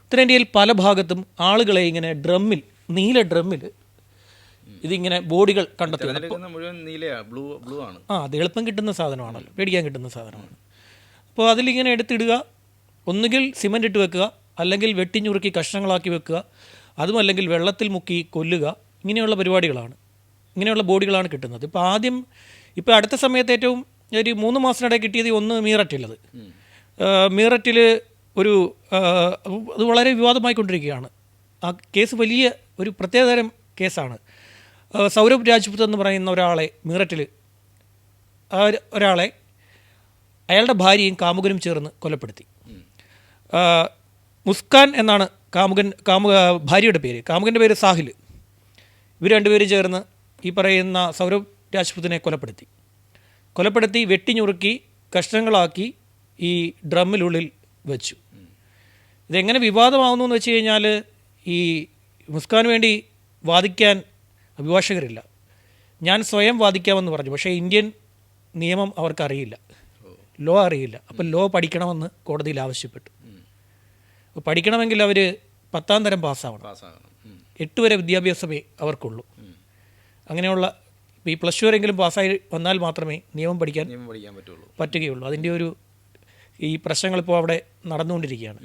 ഉത്തരേന്ത്യയിൽ പല ഭാഗത്തും ആളുകളെ ഇങ്ങനെ ഡ്രമ്മിൽ, നീല ഡ്രമ്മിൽ ഇതിങ്ങനെ ബോഡികൾ കണ്ടെത്തുകയാണ്. മുഴുവൻ നീലയാണ്, ബ്ലൂ ആണ്. അത് എളുപ്പം കിട്ടുന്ന സാധനമാണല്ലോ, പേടിക്കാൻ കിട്ടുന്ന സാധനമാണ്. അപ്പോൾ അതിലിങ്ങനെ എടുത്തിടുക, ഒന്നുകിൽ സിമൻ്റ് ഇട്ട് വെക്കുക, അല്ലെങ്കിൽ വെട്ടിഞ്ഞുറുക്കി കഷ്ണങ്ങളാക്കി വെക്കുക, അതുമല്ലെങ്കിൽ വെള്ളത്തിൽ മുക്കി കൊല്ലുക. ഇങ്ങനെയുള്ള പരിപാടികളാണ്, ഇങ്ങനെയുള്ള ബോഡികളാണ് കിട്ടുന്നത്. ഇപ്പോൾ അടുത്ത സമയത്ത് ഏറ്റവും ഒരു 3 മാസത്തിനിടെ കിട്ടിയത് ഒന്ന് മീററ്റിലത്. മീററ്റിൽ അത് വളരെ വിവാദമായിക്കൊണ്ടിരിക്കുകയാണ്. ആ കേസ് വലിയ ഒരു പ്രത്യേകതരം കേസാണ്. സൗരഭ് രാജ്പുത് എന്ന് പറയുന്ന മീററ്റിൽ ഒരാളെ അയാളുടെ ഭാര്യയും കാമുകനും ചേർന്ന് കൊലപ്പെടുത്തി. മുസ്കാൻ എന്നാണ് ഭാര്യയുടെ പേര്, കാമുകൻ്റെ പേര് സാഹിൽ. ഇവർ രണ്ടുപേരും ചേർന്ന് ഈ പറയുന്ന സൗരഭ് രാജ്പുതിനെ കൊലപ്പെടുത്തി വെട്ടിഞ്ഞുറുക്കി കഷ്ണങ്ങളാക്കി ഈ ഡ്രമ്മിനുള്ളിൽ വെച്ചു. ഇതെങ്ങനെ വിവാദമാകുന്നു എന്ന് വെച്ച് കഴിഞ്ഞാൽ, ഈ മുസ്കാന് വേണ്ടി വാദിക്കാൻ അഭിഭാഷകരില്ല. ഞാൻ സ്വയം വാദിക്കാമെന്ന് പറഞ്ഞു, പക്ഷേ ഇന്ത്യൻ നിയമം അവർക്കറിയില്ല, ലോ അറിയില്ല. അപ്പം ലോ പഠിക്കണമെന്ന് കോടതിയിൽ ആവശ്യപ്പെട്ടു. അപ്പോൾ പഠിക്കണമെങ്കിൽ അവർ 10ാം തരം പാസ്സാവണം. 8 വരെ വിദ്യാഭ്യാസമേ അവർക്കുള്ളൂ. അങ്ങനെയുള്ള ഈ +2 വരെങ്കിലും പാസ്സായി വന്നാൽ മാത്രമേ നിയമം പഠിക്കാൻ പറ്റുകയുള്ളൂ. അതിൻ്റെ ഈ പ്രശ്നങ്ങളിപ്പോൾ അവിടെ നടന്നുകൊണ്ടിരിക്കുകയാണ്.